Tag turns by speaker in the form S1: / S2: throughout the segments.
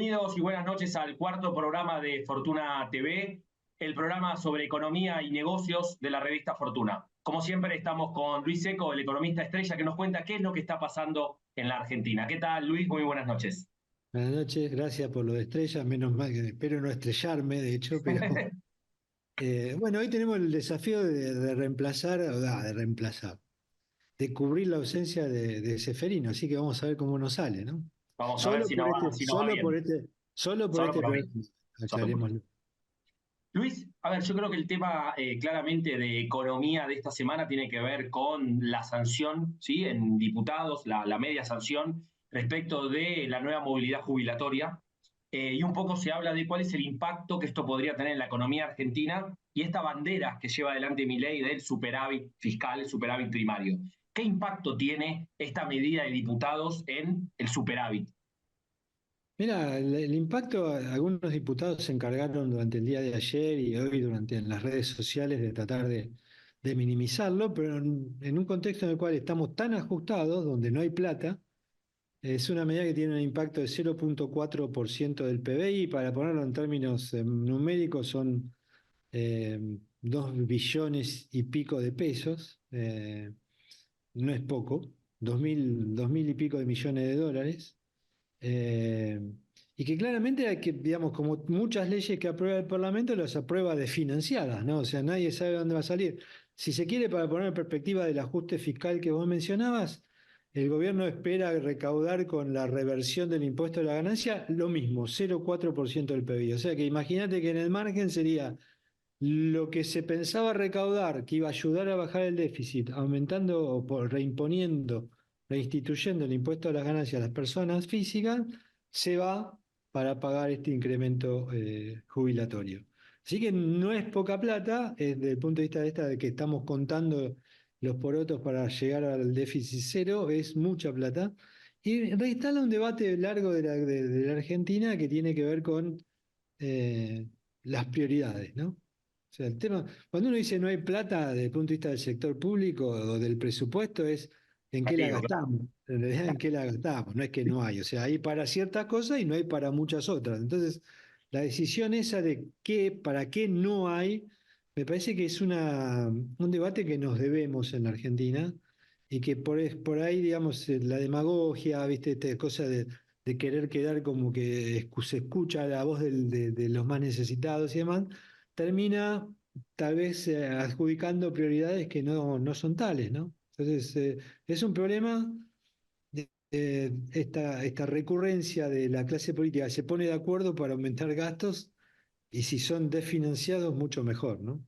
S1: Bienvenidos y buenas noches al cuarto programa de Fortuna TV, el programa sobre economía y negocios de la revista Fortuna. Como siempre estamos con Luis Seco, el economista estrella, que nos cuenta qué es lo que está pasando en la Argentina. ¿Qué tal, Luis? Muy buenas noches.
S2: Buenas noches, gracias por lo de estrellas, menos mal que espero no estrellarme, de hecho, pero bueno, hoy tenemos el desafío de reemplazar, de cubrir la ausencia de Seferino, así que vamos a ver cómo nos sale, ¿no?
S1: Vamos a ver
S2: Solo
S1: si nos
S2: por
S1: va,
S2: este,
S1: si nos va
S2: solo por
S1: bien.
S2: este, solo por
S1: Solo
S2: este
S1: por hoy.
S2: programa,
S1: Solo por hoy.
S2: aclarémoslo.
S1: Luis, a ver, yo creo que el tema claramente de economía de esta semana tiene que ver con la sanción, ¿sí? En diputados, la media sanción respecto de la nueva movilidad jubilatoria. Y un poco se habla de cuál es el impacto que esto podría tener en la economía argentina y esta bandera que lleva adelante Milei del superávit fiscal, el superávit primario. ¿Qué impacto tiene esta medida de diputados en el superávit?
S2: Mira, el impacto, algunos diputados se encargaron durante el día de ayer y hoy durante en las redes sociales de tratar de minimizarlo, pero en un contexto en el cual estamos tan ajustados, donde no hay plata. Es una medida que tiene un impacto de 0,4% del PBI. Para ponerlo en términos numéricos, son 2 billones y pico de pesos. No es poco, dos mil y pico de millones de dólares. Eh, y que claramente hay que, digamos, como muchas leyes que aprueba el Parlamento, las aprueba desfinanciadas, ¿no? O sea, nadie sabe dónde va a salir. Si se quiere, para poner en perspectiva del ajuste fiscal que vos mencionabas, el gobierno espera recaudar con la reversión del impuesto a la ganancia lo mismo, 0,4% del PBI. O sea que imagínate que en el margen sería lo que se pensaba recaudar, que iba a ayudar a bajar el déficit, aumentando o reimponiendo, reinstituyendo el impuesto a las ganancias a las personas físicas, se va para pagar este incremento jubilatorio. Así que no es poca plata, desde el punto de vista de esta de que estamos contando los porotos para llegar al déficit cero, es mucha plata. Y reinstala un debate largo de la Argentina que tiene que ver con eh, las prioridades, ¿no? O sea, el tema, cuando uno dice no hay plata desde el punto de vista del sector público o del presupuesto, es en qué la
S1: Gallego, claro.
S2: gastamos. En realidad, en qué la gastamos, no es que no hay. O sea, hay para ciertas cosas y no hay para muchas otras. Entonces, la decisión esa de qué, para qué no hay, me parece que es un debate que nos debemos en la Argentina y que por ahí, digamos, la demagogia, ¿viste? Esta cosa de querer quedar como que se escucha la voz de los más necesitados y demás, termina tal vez adjudicando prioridades que no son tales, ¿no? Entonces, es un problema esta recurrencia de la clase política que se pone de acuerdo para aumentar gastos y si son desfinanciados, mucho mejor, ¿no?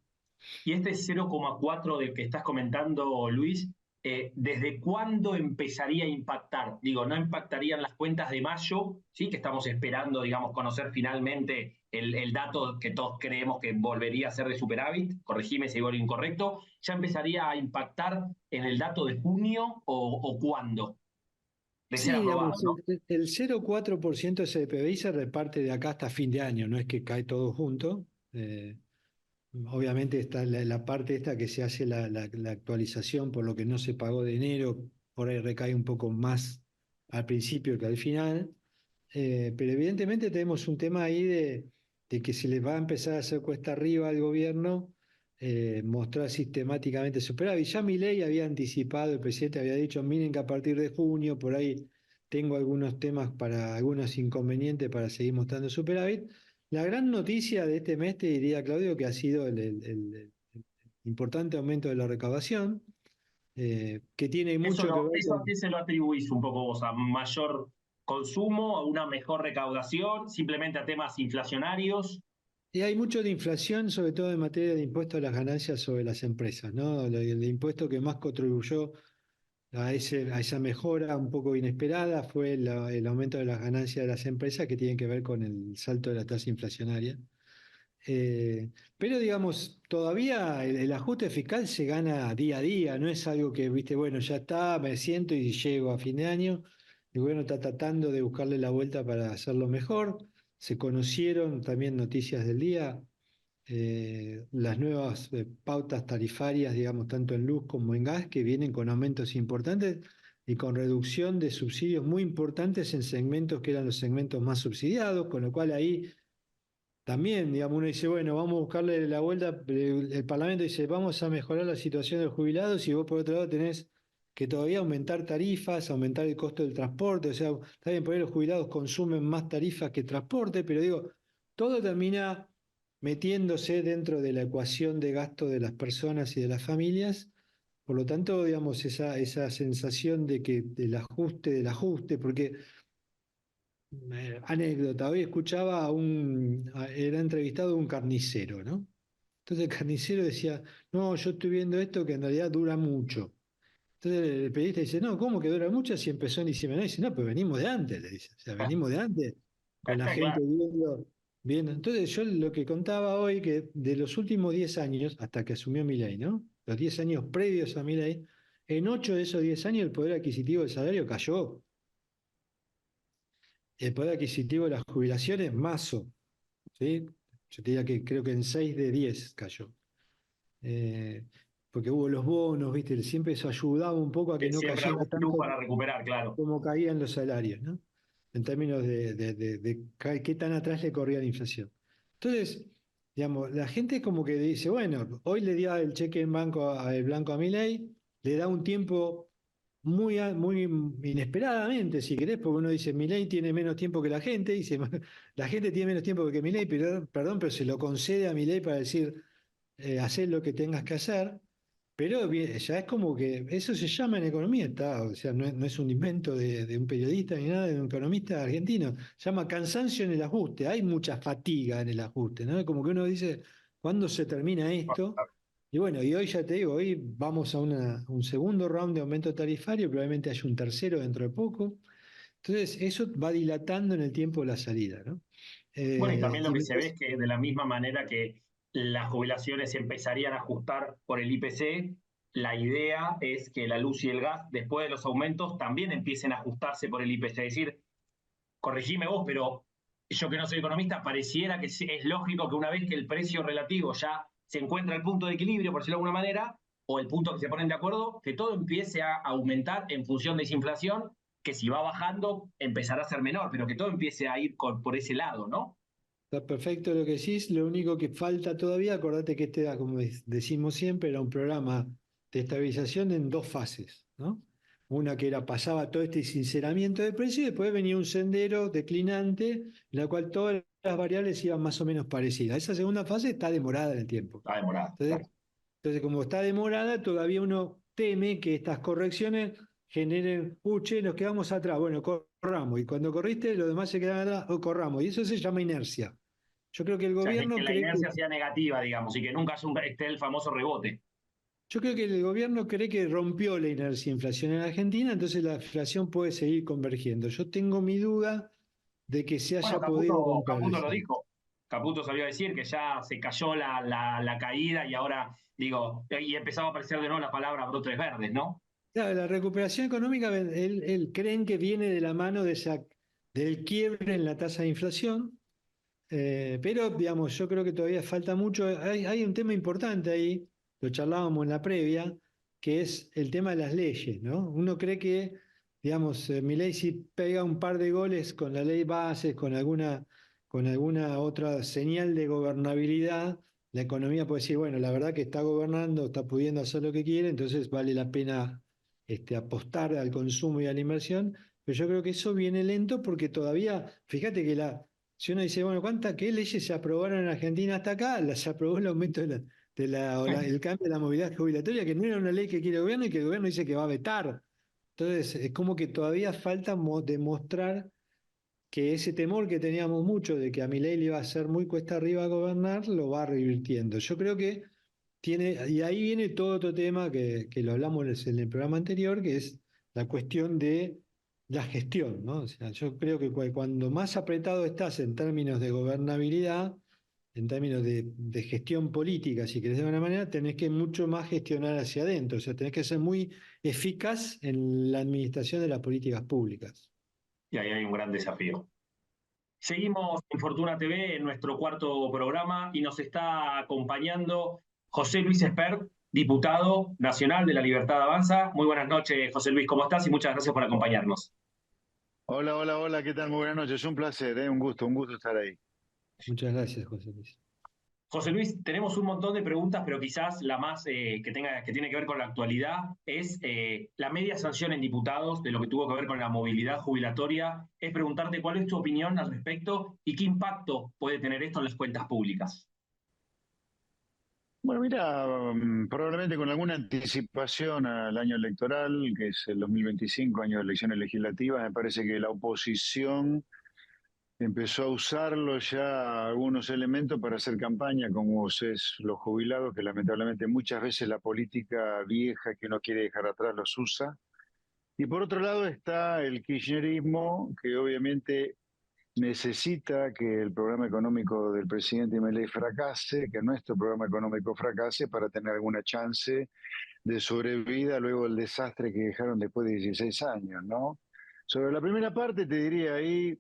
S1: Y este 0,4 del que estás comentando, Luis, ¿desde cuándo empezaría a impactar? Digo, ¿no impactarían las cuentas de mayo? ¿Sí? Que estamos esperando, digamos, conocer finalmente el dato que todos creemos que volvería a ser de superávit. Corregime si digo lo incorrecto. ¿Ya empezaría a impactar en el dato de junio o cuándo? De ser
S2: Sí,
S1: aprobado,
S2: digamos,
S1: ¿no?
S2: el 0,4% de ese PBI se reparte de acá hasta fin de año, no es que cae todo junto. Obviamente está la parte esta que se hace la actualización por lo que no se pagó de enero, por ahí recae un poco más al principio que al final. Pero evidentemente tenemos un tema ahí de que se les va a empezar a hacer cuesta arriba al gobierno mostrar sistemáticamente superávit. Ya Milei había anticipado, el presidente había dicho, miren que a partir de junio por ahí tengo algunos temas para algunos inconvenientes para seguir mostrando superávit. La gran noticia de este mes, te diría, Claudio, que ha sido el importante aumento de la recaudación, que tiene
S1: Eso,
S2: mucho que ver
S1: eso a qué
S2: con...
S1: se lo atribuís un poco vos, a mayor consumo, a una mejor recaudación, simplemente a temas inflacionarios.
S2: Y hay mucho de inflación, sobre todo en materia de impuestos a las ganancias sobre las empresas, ¿no? El impuesto que más contribuyó a esa mejora un poco inesperada fue el aumento de las ganancias de las empresas que tienen que ver con el salto de la tasa inflacionaria. Pero digamos, todavía el ajuste fiscal se gana día a día, no es algo que, viste, bueno, ya está, me siento y llego a fin de año. El gobierno está tratando de buscarle la vuelta para hacerlo mejor. Se conocieron también noticias del día, las nuevas pautas tarifarias, digamos, tanto en luz como en gas, que vienen con aumentos importantes. y con reducción de subsidios muy importantes en segmentos que eran los segmentos más subsidiados, con lo cual ahí también, digamos, uno dice, bueno, vamos a buscarle la vuelta, el Parlamento dice, vamos a mejorar la situación de los jubilados y vos por otro lado tenés que todavía aumentar tarifas, aumentar el costo del transporte, o sea, está bien, por ahí los jubilados consumen más tarifas que transporte, pero digo, todo termina metiéndose dentro de la ecuación de gasto de las personas y de las familias, por lo tanto, digamos, esa sensación de que del ajuste, porque anécdota, hoy escuchaba era entrevistado un carnicero, ¿no? Entonces el carnicero decía, no, yo estoy viendo esto que en realidad dura mucho. Entonces el periodista dice, no, ¿cómo que dura mucho si empezó en diciembre? No, dice, no, pues venimos de antes, le dice. O sea, venimos de antes con la gente
S1: Claro.
S2: viendo. Entonces yo lo que contaba hoy, que de los últimos 10 años, hasta que asumió Milei, ¿no? Los 10 años previos a Milei, en 8 de esos 10 años el poder adquisitivo del salario cayó. El poder adquisitivo de las jubilaciones, mazo, ¿sí? Yo te diría que creo que en 6 de 10 cayó. Eh, porque hubo los bonos, ¿viste? Siempre eso ayudaba un poco a que no
S1: Siempre
S2: cayera
S1: algún plus
S2: tanto
S1: para recuperar, claro.
S2: como caían los salarios, ¿no? En términos qué tan atrás le corría la inflación. Entonces, digamos, la gente como que dice, bueno, hoy le dio el cheque en blanco a Milei, le da un tiempo muy inesperadamente, si querés, porque uno dice, Milei tiene menos tiempo que la gente, dice, la gente tiene menos tiempo que Milei, pero, perdón, pero se lo concede a Milei para decir, hacer lo que tengas que hacer, pero ya es como que eso se llama en economía, o sea, no es un invento de un periodista ni nada, de un economista argentino, se llama cansancio en el ajuste, hay mucha fatiga en el ajuste, ¿no? Como que uno dice, ¿cuándo se termina esto? Y bueno, y hoy ya te digo, hoy vamos a un segundo round de aumento tarifario, probablemente haya un tercero dentro de poco. Entonces, eso va dilatando en el tiempo la salida, ¿no?
S1: Bueno, y también lo
S2: Y
S1: que se ve es que de la misma manera que las jubilaciones se empezarían a ajustar por el IPC, la idea es que la luz y el gas, después de los aumentos, también empiecen a ajustarse por el IPC. Es decir, corregime vos, pero yo que no soy economista, pareciera que es lógico que una vez que el precio relativo ya se encuentra el punto de equilibrio, por decirlo de alguna manera, o el punto que se ponen de acuerdo, que todo empiece a aumentar en función de esa inflación, que si va bajando empezará a ser menor, pero que todo empiece a ir por ese lado, ¿no?
S2: está perfecto lo que decís, lo único que falta todavía, acordate que este, como decimos siempre, era un programa de estabilización en dos fases, ¿no? Una que era, pasaba todo este sinceramiento de precio y después venía un sendero declinante en la cual todas las variables iban más o menos parecidas. Esa segunda fase está demorada en el tiempo.
S1: Está demorado, claro.
S2: Entonces, como está demorada, todavía uno teme que estas correcciones generen, che, nos quedamos atrás, bueno, corramos, y cuando corriste, los demás se quedan atrás, o corramos, y eso se llama inercia. Yo creo que el
S1: O sea, que
S2: gobierno
S1: la
S2: cree que,
S1: inercia sea negativa, digamos, y que nunca esté el famoso rebote.
S2: yo creo que el gobierno cree que rompió la inercia de inflación en Argentina, entonces la inflación puede seguir convergiendo. Yo tengo mi duda de que se
S1: Bueno,
S2: haya podido
S1: Caputo,
S2: romper
S1: Caputo lo
S2: esa.
S1: dijo. Caputo salió a decir que ya se cayó la caída y ahora, digo, y empezaba a aparecer de nuevo la palabra brotes verdes, ¿no?
S2: Claro, la recuperación económica, él creen que viene de la mano del quiebre en la tasa de inflación. Pero, digamos, yo creo que todavía falta mucho. Hay un tema importante ahí, lo charlábamos en la previa, que es el tema de las leyes, ¿no? Uno cree que, digamos, Milei si pega un par de goles con la ley bases, con alguna otra señal de gobernabilidad, la economía puede decir, bueno, la verdad que está gobernando, está pudiendo hacer lo que quiere, entonces vale la pena apostar al consumo y a la inversión. Pero yo creo que eso viene lento porque todavía, fíjate que si uno dice, bueno, ¿qué leyes se aprobaron en Argentina hasta acá? Se aprobó el aumento el cambio de la movilidad jubilatoria, que no era una ley que quiere el gobierno y que el gobierno dice que va a vetar. Entonces, es como que todavía falta demostrar que ese temor que teníamos mucho de que a Milei le iba a ser muy cuesta arriba gobernar, lo va revirtiendo. Yo creo que y ahí viene todo otro tema que lo hablamos en el programa anterior, que es la cuestión de la gestión, ¿no? O sea, yo creo que cuando más apretado estás en términos de gobernabilidad, en términos de gestión política, si querés de alguna manera, tenés que mucho más gestionar hacia adentro, o sea, tenés que ser muy eficaz en la administración de las políticas públicas.
S1: Y ahí hay un gran desafío. Seguimos en Fortuna TV en nuestro cuarto programa y nos está acompañando José Luis Espert. diputado nacional de La Libertad Avanza. Muy buenas noches, José Luis, ¿cómo estás? Y muchas gracias por acompañarnos.
S3: Hola, hola, hola, ¿qué tal? Muy buenas noches, un placer, un gusto estar ahí.
S2: Muchas gracias, José Luis.
S1: José Luis, tenemos un montón de preguntas, pero quizás la más que tiene que ver con la actualidad es la media sanción en diputados de lo que tuvo que ver con la movilidad jubilatoria. Es preguntarte cuál es tu opinión al respecto y qué impacto puede tener esto en las cuentas públicas.
S3: Bueno, mira, probablemente con alguna anticipación al año electoral, que es el 2025, año de elecciones legislativas, me parece que la oposición empezó a usarlo ya algunos elementos para hacer campaña, como es los jubilados, que lamentablemente muchas veces la política vieja que uno quiere dejar atrás los usa. Y por otro lado está el kirchnerismo, que obviamente necesita que el programa económico del presidente Milei fracase, que nuestro programa económico fracase para tener alguna chance de sobrevida luego del desastre que dejaron después de 16 años, ¿no? Sobre la primera parte te diría ahí,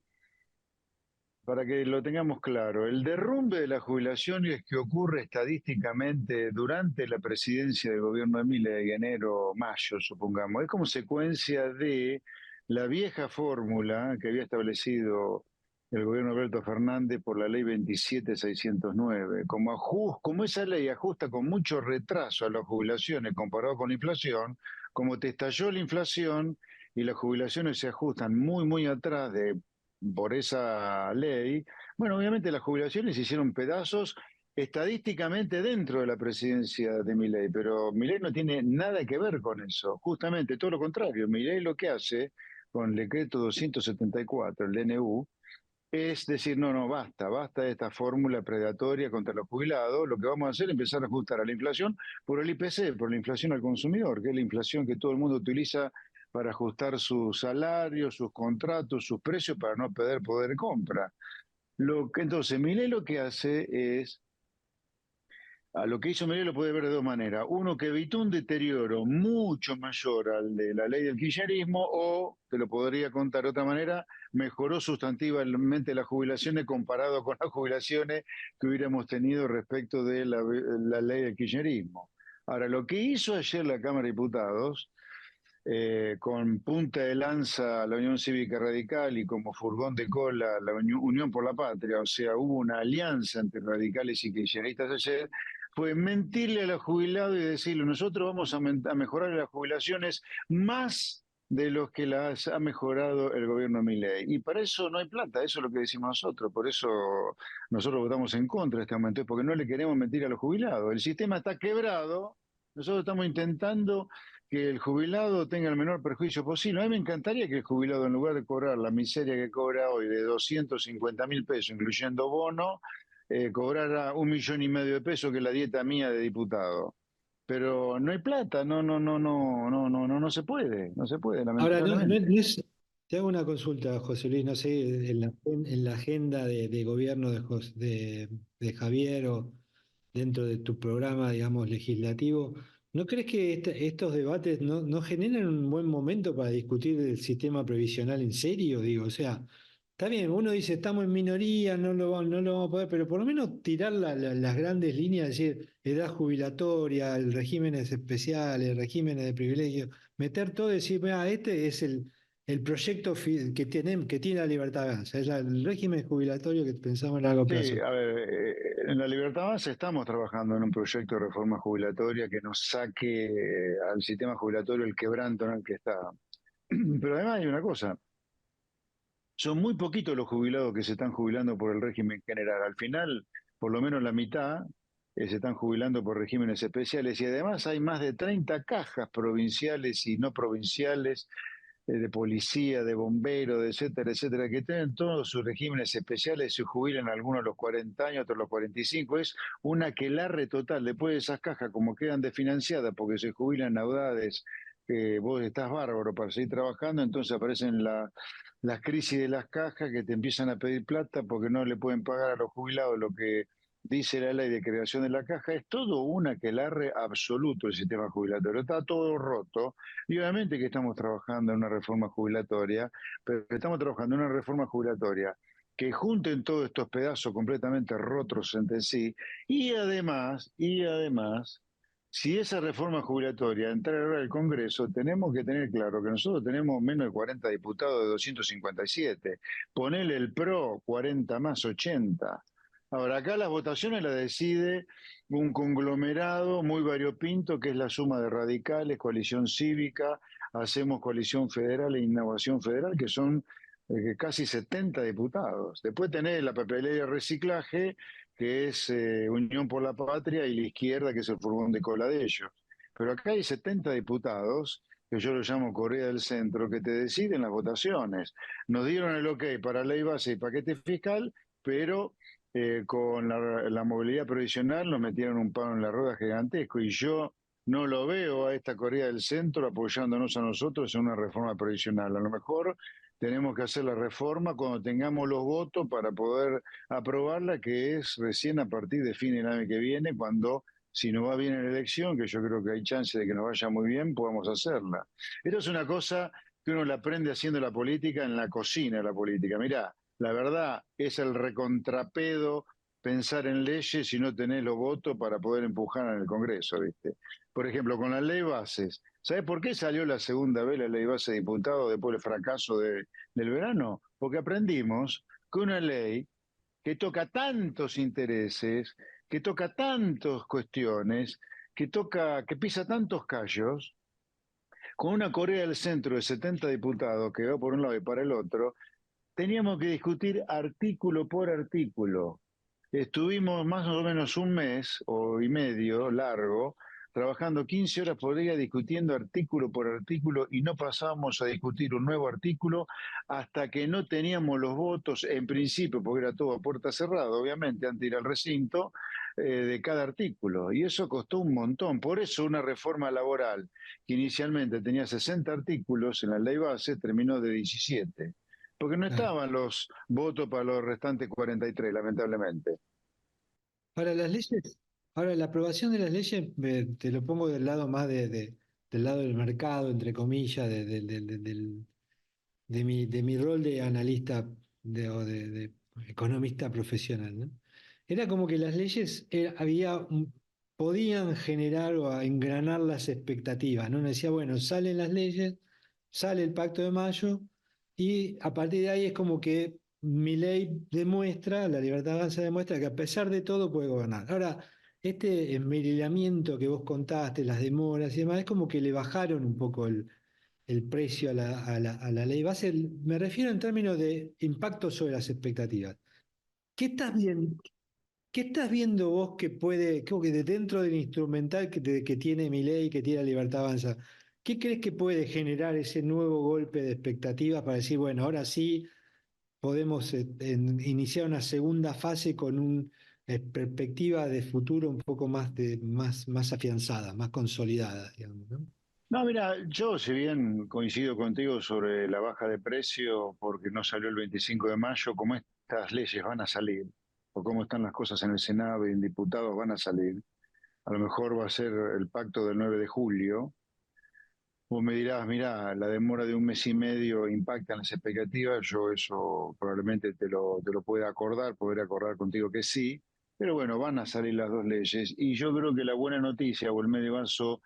S3: para que lo tengamos claro, el derrumbe de la jubilación es que ocurre estadísticamente durante la presidencia del gobierno de Milei, enero-mayo, supongamos. Es consecuencia de la vieja fórmula que había establecido el gobierno de Alberto Fernández por la ley 27609. Como esa ley ajusta con mucho retraso a las jubilaciones comparado con la inflación, como te estalló la inflación y las jubilaciones se ajustan muy, muy atrás por esa ley, bueno, obviamente las jubilaciones se hicieron pedazos estadísticamente dentro de la presidencia de Milei, pero Milei no tiene nada que ver con eso, justamente todo lo contrario. Milei lo que hace con el decreto 274, el DNU, es decir, no, no, basta, basta de esta fórmula predatoria contra los jubilados. Lo que vamos a hacer es empezar a ajustar a la inflación por el IPC, por la inflación al consumidor, que es la inflación que todo el mundo utiliza para ajustar sus salarios, sus contratos, sus precios para no perder poder de compra. Entonces, Milei lo que hace es a lo que hizo Milei lo puede ver de dos maneras. Uno, que evitó un deterioro mucho mayor al de la ley del kirchnerismo, o, te lo podría contar de otra manera, mejoró sustantivamente las jubilaciones comparado con las jubilaciones que hubiéramos tenido respecto de la ley del kirchnerismo. Ahora, lo que hizo ayer la Cámara de Diputados, con punta de lanza a la Unión Cívica Radical y como furgón de cola la Unión por la Patria, o sea, hubo una alianza entre radicales y kirchneristas ayer, fue mentirle a los jubilados y decirle, nosotros vamos a mejorar las jubilaciones más de los que las ha mejorado el gobierno de Milei. Y para eso no hay plata, eso es lo que decimos nosotros, por eso nosotros votamos en contra de este aumento, es porque no le queremos mentir a los jubilados. El sistema está quebrado, nosotros estamos intentando que el jubilado tenga el menor perjuicio posible. A mí me encantaría que el jubilado, en lugar de cobrar la miseria que cobra hoy de 250.000 pesos, incluyendo bono, cobrara 1,5 millones de pesos, que es la dieta mía de diputado. Pero no hay plata, no, no, no, no, no, no, no, no se puede,
S2: Ahora,
S3: lamentablemente.
S2: te hago una consulta, José Luis, no sé, en la agenda de gobierno de Javier o dentro de tu programa, digamos, legislativo, ¿no crees que estos debates no generan un buen momento para discutir el sistema previsional en serio? Digo, o sea, está bien, uno dice, estamos en minoría, no lo vamos a poder, pero por lo menos tirar las grandes líneas, decir, edad jubilatoria, el regímenes especiales, regímenes de privilegio, meter todo y decir, mira, este es el proyecto que tiene la libertad de avanza, es el régimen jubilatorio que pensamos a largo
S3: Sí,
S2: plazo.
S3: a ver, en la Libertad Avanza estamos trabajando en un proyecto de reforma jubilatoria que nos saque al sistema jubilatorio el quebranto en el que está. Pero además hay una cosa, son muy poquitos los jubilados que se están jubilando por el régimen general. Al final, por lo menos la mitad se están jubilando por regímenes especiales y además hay más de 30 cajas provinciales y no provinciales de policía, de bomberos, etcétera, etcétera, que tienen todos sus regímenes especiales, se jubilan algunos a los 40 años, otros a los 45. Es una aquelarre total. Después de esas cajas, como quedan desfinanciadas porque se jubilan audades, que vos estás bárbaro para seguir trabajando, entonces aparecen las crisis de las cajas que te empiezan a pedir plata porque no le pueden pagar a los jubilados lo que dice la ley de creación de la caja. Es todo un aquelarre absoluto el sistema jubilatorio. Está todo roto. Y obviamente que estamos trabajando en una reforma jubilatoria, pero estamos trabajando en una reforma jubilatoria que junten todos estos pedazos completamente rotos entre sí y además Si esa reforma jubilatoria entra ahora al Congreso, tenemos que tener claro que nosotros tenemos menos de 40 diputados de 257. Ponele el PRO, 40 más 80. Ahora, acá las votaciones las decide un conglomerado muy variopinto, que es la suma de radicales, coalición cívica, hacemos coalición federal e innovación federal, que son casi 70 diputados. Después tenés la papelera de reciclaje, que es Unión por la Patria, y la izquierda, que es el furgón de cola de ellos. Pero acá hay 70 diputados, que yo lo llamo Corea del Centro, que te deciden las votaciones. Nos dieron el ok para ley base y paquete fiscal, pero con la movilidad provisional nos metieron un palo en la rueda gigantesco, y yo no lo veo a esta Corea del Centro apoyándonos a nosotros en una reforma provisional. A lo mejor tenemos que hacer la reforma cuando tengamos los votos para poder aprobarla, que es recién a partir de fin del año que viene, cuando, si nos va bien en la elección, que yo creo que hay chance de que nos vaya muy bien, podamos hacerla. Esto es una cosa que uno la aprende haciendo la política en la cocina de la política. Mirá, la verdad es el recontrapedo pensar en leyes si no tenés los votos para poder empujar en el Congreso, ¿viste? Por ejemplo, con la ley bases. ¿Sabés por qué salió la segunda vez la ley base de diputados después del fracaso del verano? Porque aprendimos que una ley que toca tantos intereses, que toca tantas cuestiones, que pisa tantos callos, con una Corea del Centro de 70 diputados que va por un lado y para el otro, teníamos que discutir artículo por artículo. Estuvimos más o menos un mes y medio largo, trabajando 15 horas por día discutiendo artículo por artículo, y no pasábamos a discutir un nuevo artículo hasta que no teníamos los votos, en principio, porque era todo a puerta cerrada, obviamente, antes de ir al recinto, de cada artículo. Y eso costó un montón. Por eso una reforma laboral que inicialmente tenía 60 artículos en la ley base terminó de 17, porque no
S2: Claro.
S3: estaban los votos para los restantes 43, lamentablemente.
S2: Ahora, las leyes, ahora la aprobación de las leyes, te lo pongo del lado más del lado del mercado, entre comillas, de mi rol de analista de economista profesional, ¿no? Era como que las leyes podían generar o engranar las expectativas, ¿no? Uno decía, bueno, salen las leyes, sale el Pacto de Mayo, y a partir de ahí es como que mi ley demuestra, la libertad avanza demuestra que a pesar de todo puede gobernar. Ahora, este esmerilamiento que vos contaste, las demoras y demás, es como que le bajaron un poco el precio a la ley base. Me refiero en términos de impacto sobre las expectativas. ¿Qué estás viendo, qué estás viendo vos que puede, como que de dentro del instrumental que tiene mi ley, que tiene la libertad avanza, qué crees que puede generar ese nuevo golpe de expectativas para decir, bueno, ahora sí podemos iniciar una segunda fase con una perspectiva de futuro un poco más afianzada, más consolidada, digamos, ¿no?
S3: No, mira, yo si bien coincido contigo sobre la baja de precio porque no salió el 25 de mayo, como estas leyes van a salir, o cómo están las cosas en el Senado y en diputados van a salir, a lo mejor va a ser el pacto del 9 de julio. Vos me dirás, mira, la demora de un mes y medio impacta en las expectativas. Yo eso probablemente te lo pueda acordar, poder acordar contigo que sí, pero bueno, van a salir las dos leyes, y yo creo que la buena noticia, o el medio vaso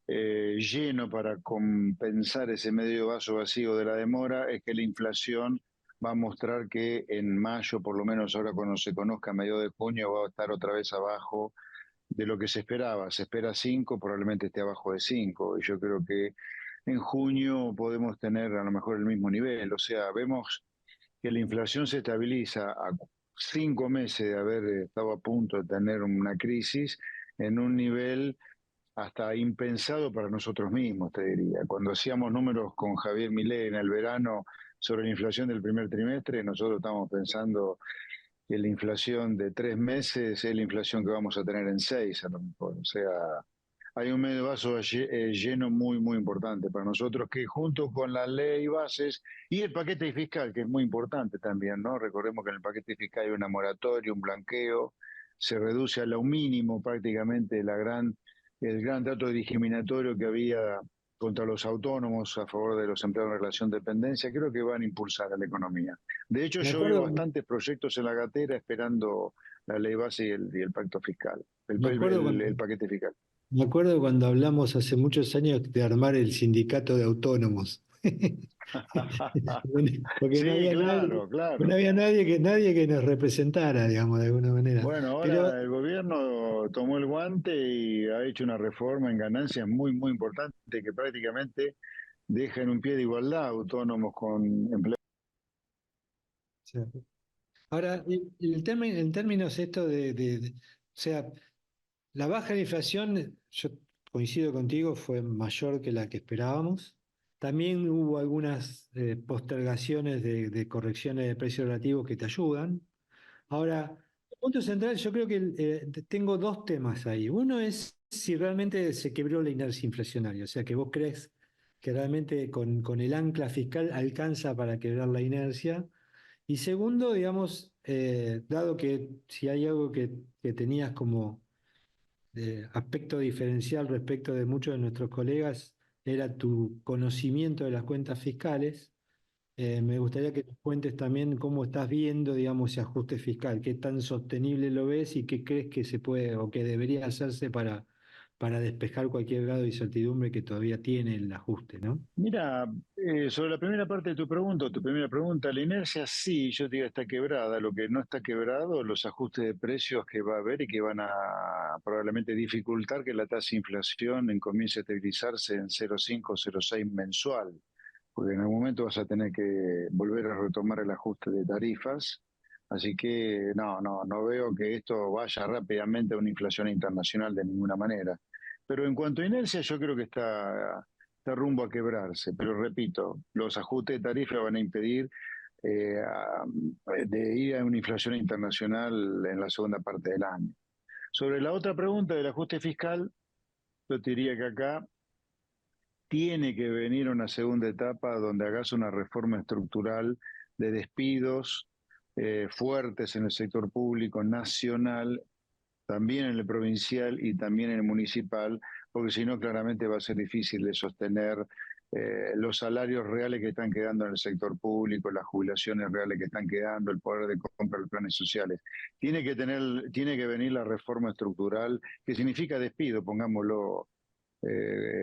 S3: lleno para compensar ese medio vaso vacío de la demora, es que la inflación va a mostrar que en mayo, por lo menos ahora cuando se conozca a medio de junio, va a estar otra vez abajo de lo que se esperaba. Se espera 5, probablemente esté abajo de 5. Y yo creo que en junio podemos tener a lo mejor el mismo nivel. O sea, vemos que la inflación se estabiliza a 5 meses de haber estado a punto de tener una crisis en un nivel hasta impensado para nosotros mismos, te diría. Cuando hacíamos números con Javier Milei en el verano sobre la inflación del primer trimestre, nosotros estábamos pensando que la inflación de 3 meses es la inflación que vamos a tener en 6, a lo mejor. O sea, hay un medio vaso lleno muy, muy importante para nosotros, que junto con la ley bases y el paquete fiscal, que es muy importante también, ¿no? Recordemos que en el paquete fiscal hay una moratoria, un blanqueo, se reduce a lo mínimo prácticamente el gran trato discriminatorio que había contra los autónomos a favor de los empleados en relación de dependencia. Creo que van a impulsar a la economía. De hecho,
S2: Me
S3: yo veo
S2: acuerdo,
S3: bastantes proyectos en la gatera esperando la ley base y el pacto fiscal,
S2: me acuerdo
S3: el
S2: cuando,
S3: paquete fiscal.
S2: Me acuerdo cuando hablamos hace muchos años de armar el sindicato de autónomos. Porque no
S3: Sí,
S2: había nadie,
S3: claro,
S2: no
S3: claro.
S2: había nadie que nos representara, digamos, de alguna manera.
S3: Bueno,
S2: Pero
S3: ahora el gobierno tomó el guante y ha hecho una reforma en ganancias muy, muy importante que prácticamente deja en un pie de igualdad autónomos con empleados.
S2: sí. Ahora, en términos esto o sea, la baja de inflación, yo coincido contigo, fue mayor que la que esperábamos. También hubo algunas postergaciones de correcciones de precios relativos que te ayudan. Ahora, el punto central, yo creo que tengo dos temas ahí. Uno es si realmente se quebró la inercia inflacionaria, o sea, que vos crees que realmente con el ancla fiscal alcanza para quebrar la inercia. Y segundo, digamos, dado que si hay algo que tenías como aspecto diferencial respecto de muchos de nuestros colegas, era tu conocimiento de las cuentas fiscales. Me gustaría que nos cuentes también cómo estás viendo, digamos, ese ajuste fiscal, qué tan sostenible lo ves y qué crees que se puede o que debería hacerse para despejar cualquier grado de incertidumbre que todavía tiene el ajuste, ¿no?
S3: Mira, sobre la primera parte de tu primera pregunta, la inercia sí, yo te digo, está quebrada. Lo que no está quebrado, los ajustes de precios que va a haber y que van a probablemente dificultar que la tasa de inflación comience a estabilizarse en 0,5 o 0,6 mensual, porque en algún momento vas a tener que volver a retomar el ajuste de tarifas. Así que no veo que esto vaya rápidamente a una inflación internacional de ninguna manera. Pero en cuanto a inercia, yo creo que está rumbo a quebrarse. Pero repito, los ajustes de tarifa van a impedir de ir a una inflación internacional en la segunda parte del año. Sobre la otra pregunta del ajuste fiscal, yo te diría que acá tiene que venir una segunda etapa donde hagas una reforma estructural de despidos fuertes en el sector público nacional, también en el provincial y también en el municipal, porque si no, claramente va a ser difícil de sostener los salarios reales que están quedando en el sector público, las jubilaciones reales que están quedando, el poder de compra de los planes sociales. Tiene que venir la reforma estructural, que significa despido, pongámoslo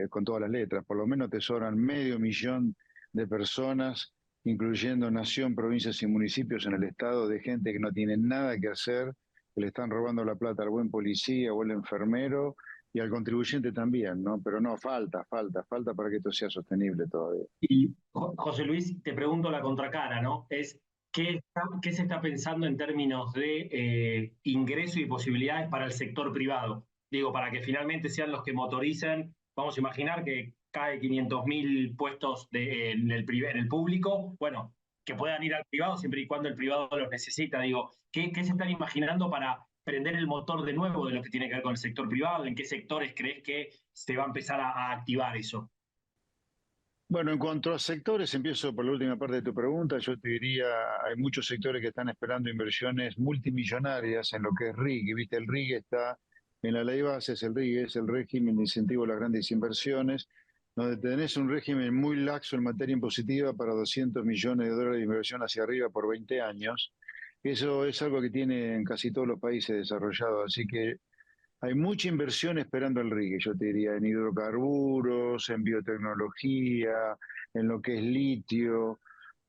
S3: con todas las letras. Por lo menos te sobran 500.000 de personas, incluyendo nación, provincias y municipios en el estado, de gente que no tiene nada que hacer, que le están robando la plata al buen policía o al enfermero y al contribuyente también, ¿no? Pero no, falta para que esto sea sostenible todavía.
S1: Y José Luis, te pregunto la contracara, ¿no? ¿Qué se está pensando en términos de ingreso y posibilidades para el sector privado? Digo, para que finalmente sean los que motoricen, vamos a imaginar que cae 500.000 puestos en el público, bueno, que puedan ir al privado siempre y cuando el privado los necesita. Digo, ¿qué se están imaginando para prender el motor de nuevo de lo que tiene que ver con el sector privado? ¿En qué sectores crees que se va a empezar a activar eso?
S3: Bueno, en cuanto a sectores, empiezo por la última parte de tu pregunta. Yo te diría, hay muchos sectores que están esperando inversiones multimillonarias en lo que es RIG. Viste, el RIG está en la ley base, es el RIG, es el régimen de incentivo a las grandes inversiones, donde tenés un régimen muy laxo en materia impositiva para 200 millones de dólares de inversión hacia arriba por 20 años. Eso es algo que tienen casi todos los países desarrollados, así que hay mucha inversión esperando el RIGE, yo te diría, en hidrocarburos, en biotecnología, en lo que es litio,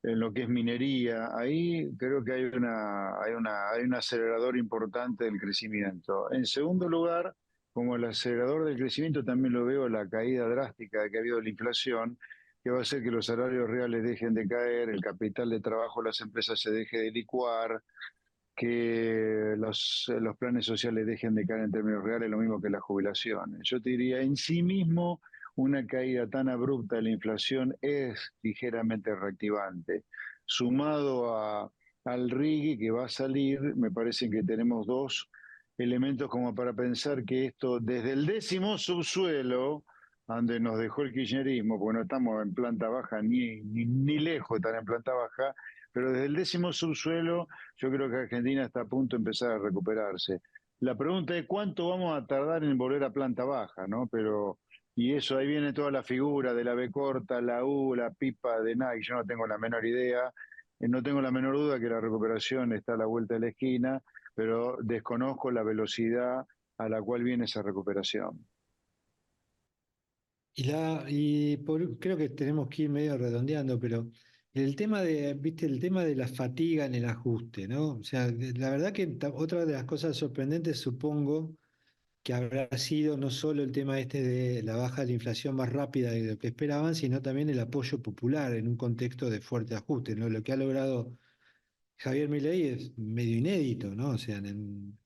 S3: en lo que es minería. Ahí creo que hay un acelerador importante del crecimiento. En segundo lugar, como el acelerador del crecimiento, también lo veo la caída drástica que ha habido de la inflación, que va a hacer que los salarios reales dejen de caer, el capital de trabajo de las empresas se deje de licuar, que los planes sociales dejen de caer en términos reales, lo mismo que las jubilaciones. Yo te diría, en sí mismo, una caída tan abrupta de la inflación es ligeramente reactivante. Sumado al RIGI que va a salir, me parece que tenemos dos elementos como para pensar que esto, desde el décimo subsuelo, donde nos dejó el kirchnerismo, porque no estamos en planta baja ni lejos de estar en planta baja, pero desde el décimo subsuelo yo creo que Argentina está a punto de empezar a recuperarse. La pregunta es cuánto vamos a tardar en volver a planta baja, ¿no? Pero, y eso, ahí viene toda la figura de la B corta, la U, la pipa de Nike, yo no tengo la menor idea, no tengo la menor duda que la recuperación está a la vuelta de la esquina, pero desconozco la velocidad a la cual viene esa recuperación.
S2: Creo que tenemos que ir medio redondeando, pero el tema viste, el tema de la fatiga en el ajuste, ¿no? O sea, la verdad que otra de las cosas sorprendentes, supongo, que habrá sido no solo el tema este de la baja de la inflación más rápida de lo que esperaban, sino también el apoyo popular en un contexto de fuerte ajuste, ¿no? Lo que ha logrado Javier Milei es medio inédito, ¿no? O sea, en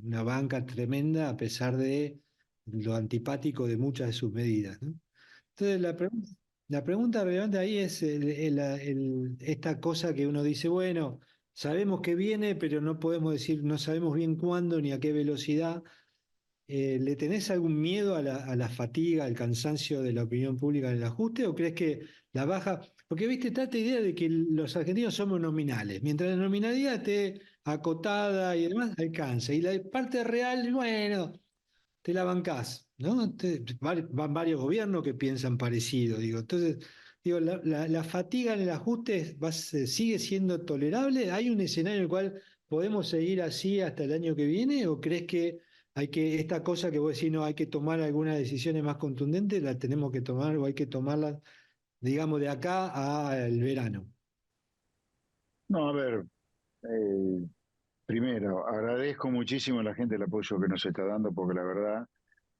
S2: una banca tremenda a pesar de lo antipático de muchas de sus medidas, ¿no? Entonces, la pregunta relevante ahí es esta cosa que uno dice, bueno, sabemos que viene, pero no podemos decir, no sabemos bien cuándo ni a qué velocidad. ¿Le tenés algún miedo a a la fatiga, al cansancio de la opinión pública en el ajuste o crees que la baja? Porque viste, está esta idea de que los argentinos somos nominales. Mientras la nominalidad esté acotada y demás, alcanza. Y la parte real, bueno, te la bancás, ¿no? Van varios gobiernos que piensan parecido, digo. Entonces, digo, la fatiga en el ajuste sigue siendo tolerable. ¿Hay un escenario en el cual podemos seguir así hasta el año que viene? ¿O crees que esta cosa que vos decís, no, hay que tomar algunas decisiones más contundentes, la tenemos que tomar o hay que tomarlas, digamos, de acá al verano?
S3: No, a ver, eh, primero, agradezco muchísimo a la gente el apoyo que nos está dando, porque la verdad,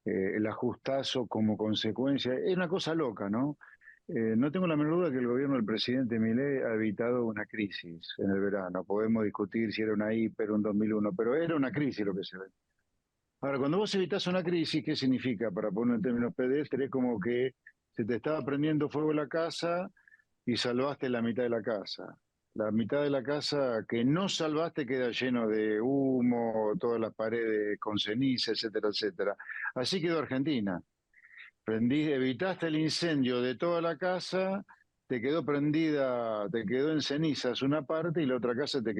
S3: el ajustazo como consecuencia, es una cosa loca, ¿no? No tengo la menor duda que el gobierno del presidente Milei ha evitado una crisis en el verano. Podemos discutir si era una hiper, un 2001, pero era una crisis lo que se ve. Ahora, cuando vos evitás una crisis, ¿qué significa? Para ponerlo en términos pedestres, es como que se te estaba prendiendo fuego la casa y salvaste la mitad de la casa. La mitad de la casa que no salvaste queda lleno de humo, todas las paredes con ceniza, etcétera, etcétera. Así quedó Argentina. Evitaste el incendio de toda la casa, te quedó prendida, te quedó en cenizas una parte y la otra parte te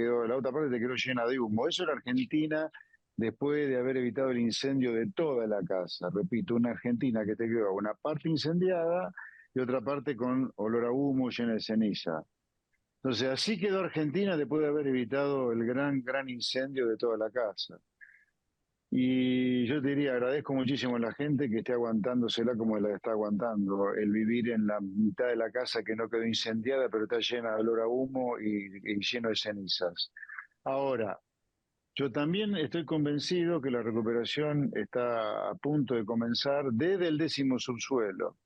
S3: quedó llena de humo. Eso era Argentina después de haber evitado el incendio de toda la casa. Repito, una Argentina que te quedó una parte incendiada y otra parte con olor a humo, llena de ceniza. Entonces, así quedó Argentina después de haber evitado el gran incendio de toda la casa. Y yo te diría, agradezco muchísimo a la gente que esté aguantándosela como la está aguantando, el vivir en la mitad de la casa que no quedó incendiada, pero está llena de olor a humo y lleno de cenizas. Ahora, yo también estoy convencido que la recuperación está a punto de comenzar desde el décimo subsuelo.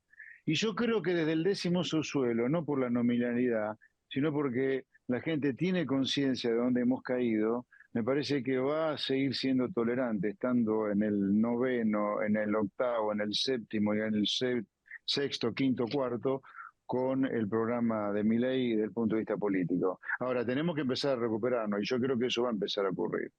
S3: Y yo creo que desde el décimo subsuelo, no por la nominalidad, sino porque la gente tiene conciencia de dónde hemos caído, me parece que va a seguir siendo tolerante, estando en el noveno, en el octavo, en el séptimo y en el sexto, quinto, cuarto, con el programa de Milei desde el punto de vista político. Ahora, tenemos que empezar a recuperarnos y yo creo que eso va a empezar a ocurrir.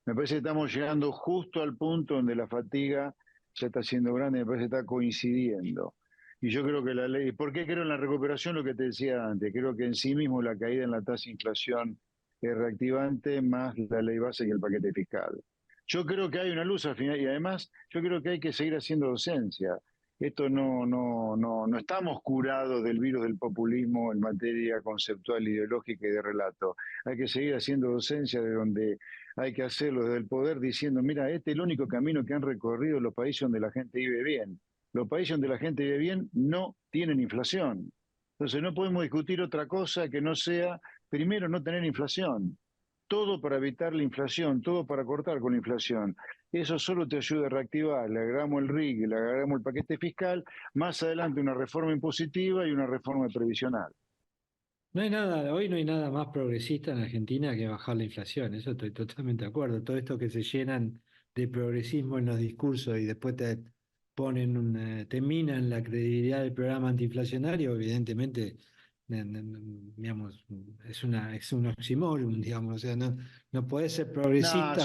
S3: Me parece que estamos llegando justo al punto donde la fatiga ya está siendo grande, me parece que está coincidiendo. Y yo creo que la ley, ¿por qué creo en la recuperación? Lo que te decía antes, creo que en sí mismo la caída en la tasa de inflación es reactivante, más la ley base y el paquete fiscal. Yo creo que hay una luz al final y además yo creo que hay que seguir haciendo docencia. Esto no estamos curados del virus del populismo en materia conceptual, ideológica y de relato. Hay que seguir haciendo docencia de donde hay que hacerlo desde el poder diciendo, mira, este es el único camino que han recorrido los países donde la gente vive bien. Los países donde la gente vive bien no tienen inflación. Entonces no podemos discutir otra cosa que no sea, primero, no tener inflación. Todo para evitar la inflación, todo para cortar con la inflación. Eso solo te ayuda a reactivar. Le agregamos el RIC, le agregamos el paquete fiscal, más adelante una reforma impositiva y una reforma previsional.
S2: No hay nada, hoy no hay nada más progresista en Argentina que bajar la inflación, eso estoy totalmente de acuerdo. Todo esto que se llenan de progresismo en los discursos y después te minan la credibilidad del programa antiinflacionario, evidentemente, digamos, es un oxímoron, digamos, o sea, no podés ser
S3: No,
S2: progresista.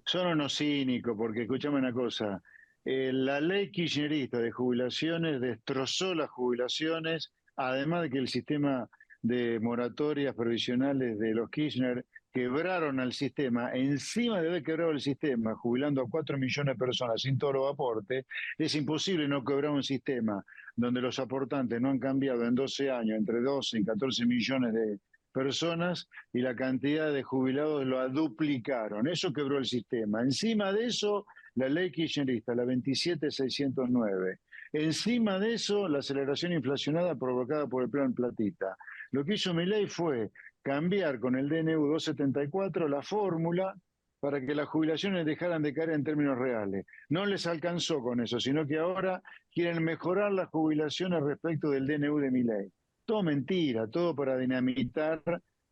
S3: son unos cínicos, porque escúchame una cosa, la ley kirchnerista de jubilaciones destrozó las jubilaciones, además de que el sistema de moratorias provisionales de los Kirchner quebraron al sistema, encima de haber quebrado el sistema, jubilando a 4 millones de personas sin todos los aportes, es imposible no quebrar un sistema donde los aportantes no han cambiado en 12 años, entre 12 y 14 millones de personas, y la cantidad de jubilados lo duplicaron. Eso quebró el sistema. Encima de eso, la ley kirchnerista, la 27609, Encima de eso, la aceleración inflacionada provocada por el plan platita. Lo que hizo Milei fue cambiar con el DNU 274 la fórmula para que las jubilaciones dejaran de caer en términos reales. No les alcanzó con eso, sino que ahora quieren mejorar las jubilaciones respecto del DNU de Milei. Todo mentira, todo para dinamitar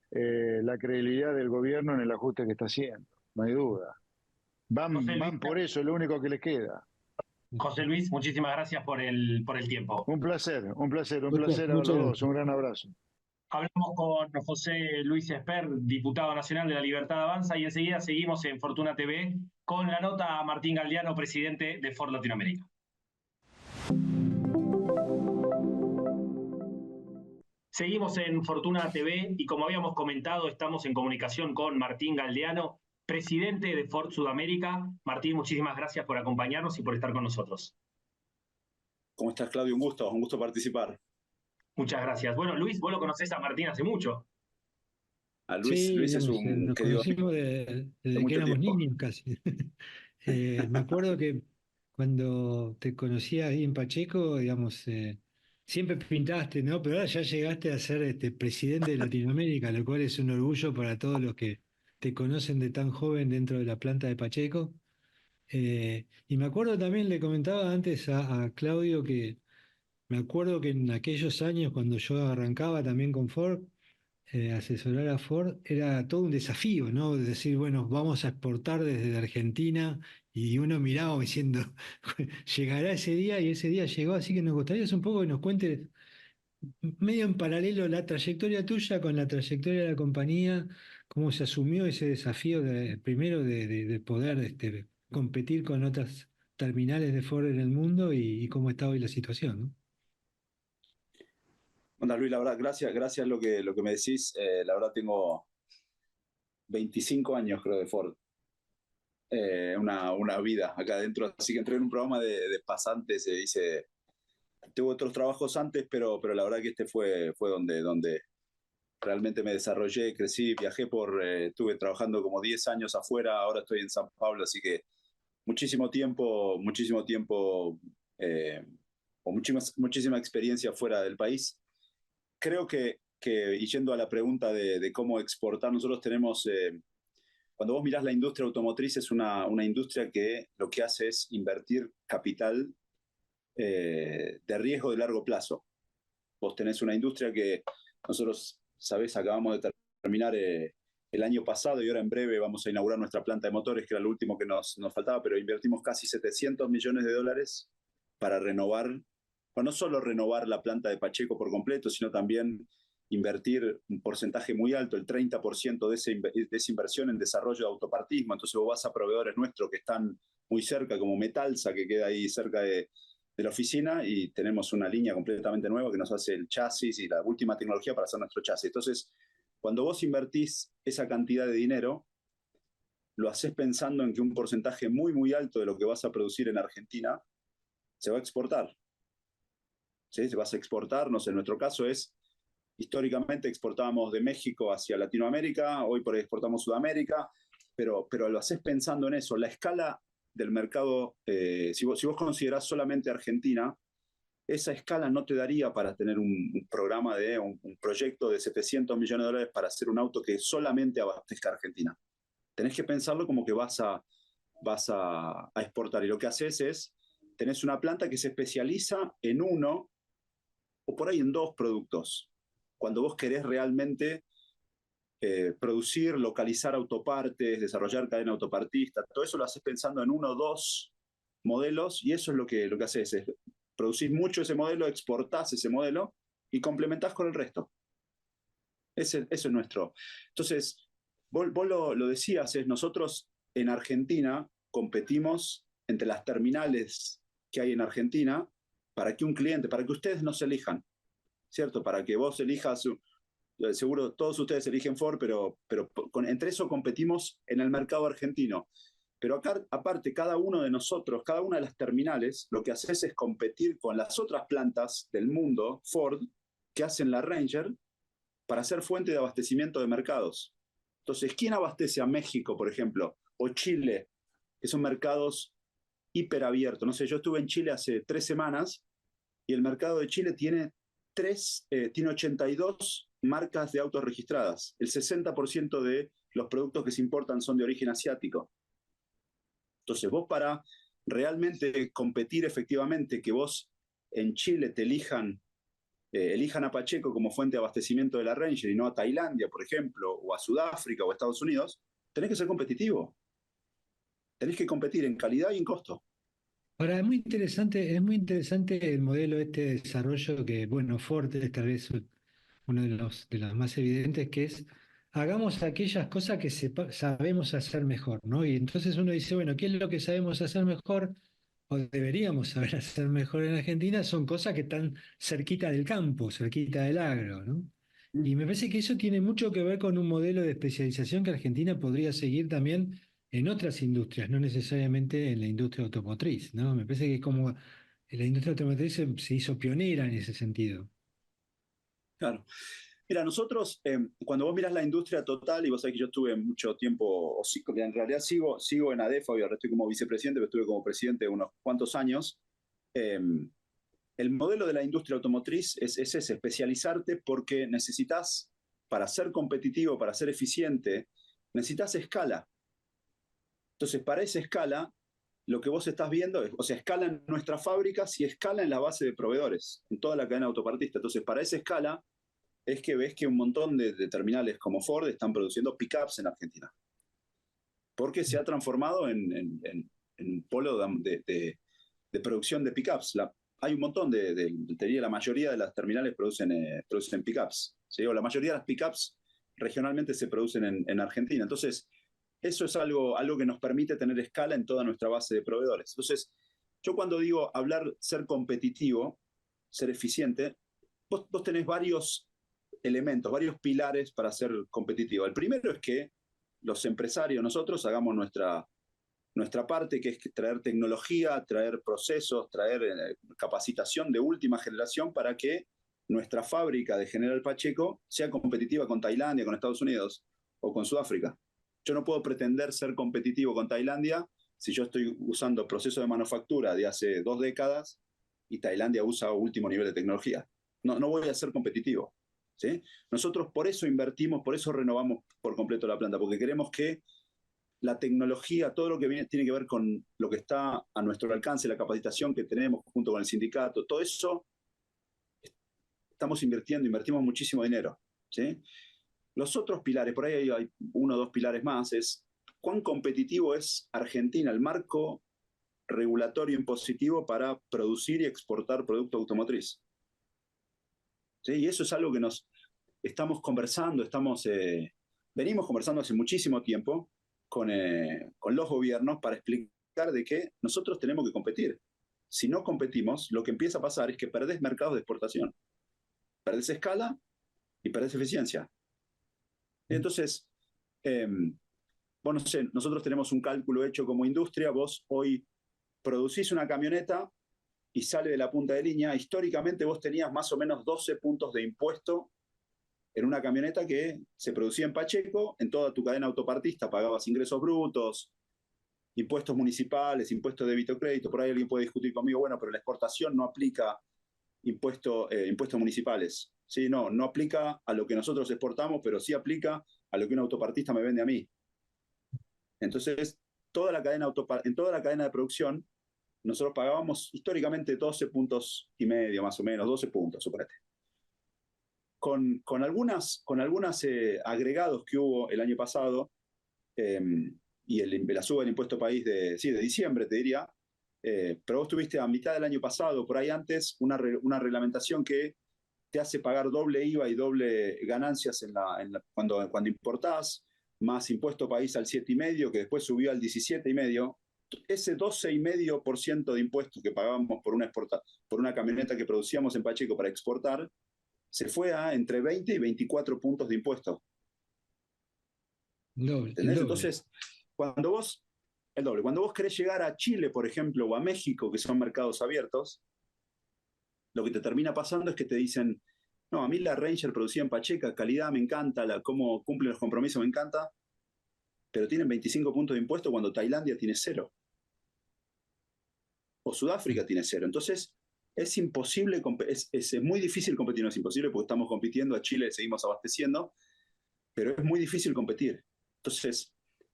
S3: la credibilidad del gobierno en el ajuste que está haciendo, no hay duda. Van por eso, es lo único que les queda.
S1: José Luis, muchísimas gracias por el tiempo.
S3: Un placer a los
S2: Muchas
S3: dos.
S2: gracias.
S3: Un gran abrazo.
S1: Hablamos con José Luis Esper, diputado nacional de la Libertad Avanza, y enseguida seguimos en Fortuna TV con la nota a Martín Galdeano, presidente de Ford Latinoamérica. Seguimos en Fortuna TV y como habíamos comentado, estamos en comunicación con Martín Galdeano, presidente de Ford Sudamérica. Martín, muchísimas gracias por acompañarnos y por estar con nosotros.
S4: ¿Cómo estás, Claudio? Un gusto participar.
S1: Muchas gracias. Bueno, Luis, vos lo conocés a Martín hace mucho.
S4: A Luis,
S2: Sí,
S4: Luis es
S2: digamos,
S4: un
S2: nos
S4: querido
S2: conocimos
S4: de
S2: desde que
S4: mucho
S2: éramos
S4: tiempo.
S2: niños casi. Me acuerdo que cuando te conocí ahí en Pacheco, digamos, siempre pintaste, ¿no? Pero ahora ya llegaste a ser presidente de Latinoamérica, lo cual es un orgullo para todos los que te conocen de tan joven dentro de la planta de Pacheco. Y me acuerdo también, le comentaba antes a Claudio que me acuerdo que en aquellos años cuando yo arrancaba también con Ford, asesorar a Ford era todo un desafío, ¿no? De decir, bueno, vamos a exportar desde la Argentina y uno miraba diciendo, llegará ese día y ese día llegó, así que nos gustaría un poco que nos cuentes medio en paralelo la trayectoria tuya con la trayectoria de la compañía, cómo se asumió ese desafío primero de poder competir con otras terminales de Ford en el mundo y cómo está hoy la situación, ¿no?
S4: Bueno, Luis, la verdad, gracias lo que me decís. La verdad, tengo 25 años, creo, de Ford. Una vida acá adentro. Así que entré en un programa de pasantes. Tuve otros trabajos antes, pero la verdad que este fue donde realmente me desarrollé, crecí, viajé estuve trabajando como 10 años afuera, ahora estoy en San Pablo, así que muchísimo tiempo, o muchísima experiencia fuera del país. Creo y yendo a la pregunta de cómo exportar, nosotros tenemos, cuando vos mirás la industria automotriz, es una industria que lo que hace es invertir capital de riesgo de largo plazo. Vos tenés una industria que nosotros, sabés, acabamos de terminar el año pasado y ahora en breve vamos a inaugurar nuestra planta de motores, que era lo último que nos faltaba, pero invertimos casi $700 millones para renovar, bueno, no solo renovar la planta de Pacheco por completo, sino también invertir un porcentaje muy alto, el 30% de esa inversión en desarrollo de autopartismo. Entonces vos vas a proveedores nuestros que están muy cerca, como Metalsa, que queda ahí cerca de la oficina, y tenemos una línea completamente nueva que nos hace el chasis y la última tecnología para hacer nuestro chasis. Entonces, cuando vos invertís esa cantidad de dinero, lo haces pensando en que un porcentaje muy alto de lo que vas a producir en Argentina se va a exportar. ¿Sí? Se vas a exportar, no sé, en nuestro caso históricamente exportábamos de México hacia Latinoamérica, hoy por ahí exportamos Sudamérica, pero lo haces pensando en eso. La escala del mercado, si vos considerás solamente Argentina, esa escala no te daría para tener un programa un proyecto de $700 millones para hacer un auto que solamente abastezca a Argentina. Tenés que pensarlo como que vas a exportar. Y lo que haces tenés una planta que se especializa en uno o por ahí en dos productos. Cuando vos querés realmente producir, localizar autopartes, desarrollar cadena autopartista, todo eso lo haces pensando en uno o dos modelos, y eso es lo que haces, es producís mucho ese modelo, exportás ese modelo y complementás con el resto. Eso es nuestro. Entonces, vos lo decías, nosotros en Argentina competimos entre las terminales que hay en Argentina para que ustedes nos elijan, ¿cierto? Para que vos elijas, seguro todos ustedes eligen Ford, pero entre eso competimos en el mercado argentino. Pero acá, aparte, cada uno de nosotros, cada una de las terminales, lo que haces es competir con las otras plantas del mundo, Ford, que hacen la Ranger, para ser fuente de abastecimiento de mercados. Entonces, ¿quién abastece a México, por ejemplo, o Chile, que son mercados hiperabiertos? No sé, yo estuve en Chile hace 3 semanas y el mercado de Chile tiene 82 marcas de autos registradas. El 60% de los productos que se importan son de origen asiático. Entonces, vos para realmente competir efectivamente, que vos en Chile te elijan a Pacheco como fuente de abastecimiento de la Ranger y no a Tailandia, por ejemplo, o a Sudáfrica o a Estados Unidos, tenés que ser competitivo. Tenés que competir en calidad y en costo.
S2: Ahora, es muy interesante el modelo este de desarrollo que, bueno, Ford es tal vez uno de los más evidentes, que es hagamos aquellas cosas que sabemos hacer mejor, ¿no? Y entonces uno dice, bueno, ¿qué es lo que sabemos hacer mejor o deberíamos saber hacer mejor en Argentina? Son cosas que están cerquita del campo, cerquita del agro, ¿no? Y me parece que eso tiene mucho que ver con un modelo de especialización que Argentina podría seguir también en otras industrias, no necesariamente en la industria automotriz, ¿no? Me parece que es como la industria automotriz se hizo pionera en ese sentido.
S4: Claro. Mira, nosotros, cuando vos mirás la industria total, y vos sabés que yo estuve mucho tiempo, en realidad sigo en ADEFA, ahora estoy como vicepresidente, pero estuve como presidente unos cuantos años. eh, el modelo de la industria automotriz es ese, especializarte porque necesitas, para ser competitivo, para ser eficiente, necesitas escala. Entonces, para esa escala, lo que vos estás viendo es, o sea, escala en nuestras fábricas y escala en la base de proveedores, en toda la cadena autopartista. Entonces, para esa escala es que ves que un montón de terminales como Ford están produciendo pickups en Argentina. Porque se ha transformado en un polo de producción de pickups. Hay un montón te diría la mayoría de las terminales producen pickups, ¿sí? O la mayoría de las pickups regionalmente se producen en Argentina. Entonces, eso es algo que nos permite tener escala en toda nuestra base de proveedores. Entonces, yo cuando digo ser competitivo, ser eficiente, vos tenés varios elementos, varios pilares para ser competitivo. El primero es que los empresarios, nosotros, hagamos nuestra parte, que es traer tecnología, traer procesos, traer capacitación de última generación para que nuestra fábrica de General Pacheco sea competitiva con Tailandia, con Estados Unidos o con Sudáfrica. Yo no puedo pretender ser competitivo con Tailandia si yo estoy usando procesos de manufactura de hace 2 décadas y Tailandia usa último nivel de tecnología. No voy a ser competitivo. ¿Sí? Nosotros por eso invertimos, por eso renovamos por completo la planta, porque queremos que la tecnología, todo lo que tiene que ver con lo que está a nuestro alcance, la capacitación que tenemos junto con el sindicato, todo eso estamos invertimos muchísimo dinero. ¿Sí? Los otros pilares, por ahí hay 1 o 2 pilares más, es cuán competitivo es Argentina, el marco regulatorio impositivo para producir y exportar producto automotriz. ¿Sí? Y eso es algo que nos estamos conversando, venimos conversando hace muchísimo tiempo con los gobiernos para explicar de que nosotros tenemos que competir. Si no competimos, lo que empieza a pasar es que perdés mercados de exportación, perdés escala y perdés eficiencia. Entonces, vos no sé, nosotros tenemos un cálculo hecho como industria, vos hoy producís una camioneta y sale de la punta de línea, históricamente vos tenías más o menos 12 puntos de impuesto en una camioneta que se producía en Pacheco, en toda tu cadena autopartista pagabas ingresos brutos, impuestos municipales, impuestos de débito crédito. Por ahí alguien puede discutir conmigo, bueno, pero la exportación no aplica impuestos municipales. ¿Sí? No aplica a lo que nosotros exportamos, pero sí aplica a lo que un autopartista me vende a mí. Entonces, en toda la cadena de producción, nosotros pagábamos históricamente 12 puntos y medio, más o menos, 12 puntos, suponete. Con algunos agregados que hubo el año pasado y la suba del impuesto país de diciembre, te diría, pero vos tuviste a mitad del año pasado, por ahí antes, una reglamentación que te hace pagar doble IVA y doble ganancias cuando importás, más impuesto país al 7,5%, que después subió al 17,5%. Ese 12,5% de impuestos que pagábamos por una camioneta que producíamos en Pacheco para exportar, se fue a entre 20 y 24 puntos de impuesto. ¿Entendés? Entonces, el doble. Cuando vos querés llegar a Chile, por ejemplo, o a México, que son mercados abiertos, lo que te termina pasando es que te dicen, no, a mí la Ranger producida en Pacheco, calidad me encanta, cómo cumple los compromisos me encanta, pero tienen 25 puntos de impuesto cuando Tailandia tiene 0. O Sudáfrica tiene 0. Entonces, es imposible, es muy difícil competir, no es imposible porque estamos compitiendo, a Chile seguimos abasteciendo, pero es muy difícil competir. Entonces,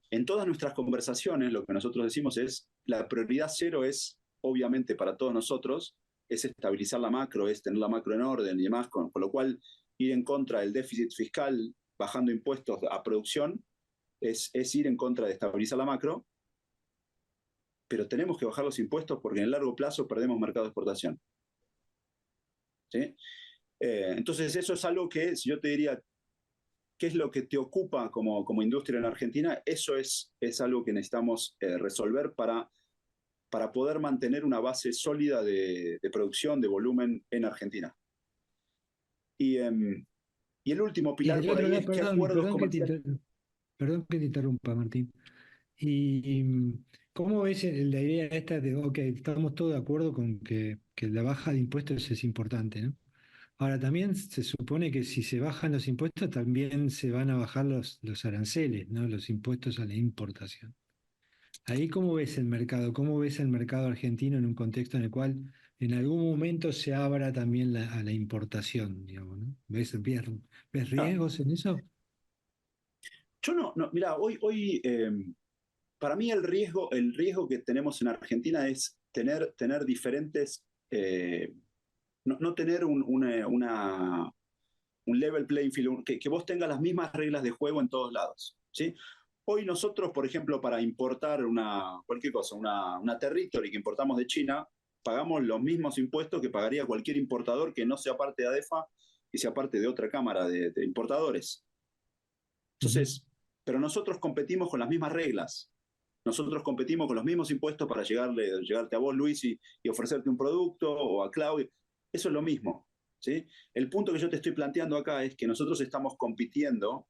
S4: en todas nuestras conversaciones, lo que nosotros decimos es, la prioridad cero es, obviamente, para todos nosotros, es estabilizar la macro, es tener la macro en orden y demás, con lo cual ir en contra del déficit fiscal, bajando impuestos a producción, es ir en contra de estabilizar la macro, pero tenemos que bajar los impuestos porque en el largo plazo perdemos mercado de exportación. ¿Sí? Entonces eso es algo que, si yo te diría, ¿qué es lo que te ocupa como industria en Argentina? Eso es algo que necesitamos resolver para poder mantener una base sólida de producción, de volumen en Argentina. Y el último
S2: Y
S4: pilar
S2: del
S4: por
S2: otro
S4: ahí
S2: lado,
S4: es qué acuerdos comerciales.
S2: perdón que te interrumpa, Martín. ¿Y cómo ves la idea esta de, ok, estamos todos de acuerdo con que la baja de impuestos es importante, ¿no? Ahora, también se supone que si se bajan los impuestos, también se van a bajar los aranceles, ¿no? Los impuestos a la importación. Ahí, ¿cómo ves el mercado? ¿Cómo ves el mercado argentino en un contexto en el cual en algún momento se abra también a la importación, digamos, ¿no? ¿Ves
S4: Ah,
S2: riesgos en eso?
S4: yo no mira, hoy para mí el riesgo que tenemos en Argentina es tener diferentes, no tener un level playing field, que vos tengas las mismas reglas de juego en todos lados, ¿sí? Hoy nosotros, por ejemplo, para importar cualquier cosa, una Territory que importamos de China, pagamos los mismos impuestos que pagaría cualquier importador que no sea parte de ADEFA y sea parte de otra cámara de importadores.
S2: Ujú.
S4: Entonces, pero nosotros competimos con las mismas reglas. Nosotros competimos con los mismos impuestos para llegarte a vos, Luis, y ofrecerte un producto, o a Claudio. Eso es lo mismo, ¿sí? El punto que yo te estoy planteando acá es que nosotros estamos compitiendo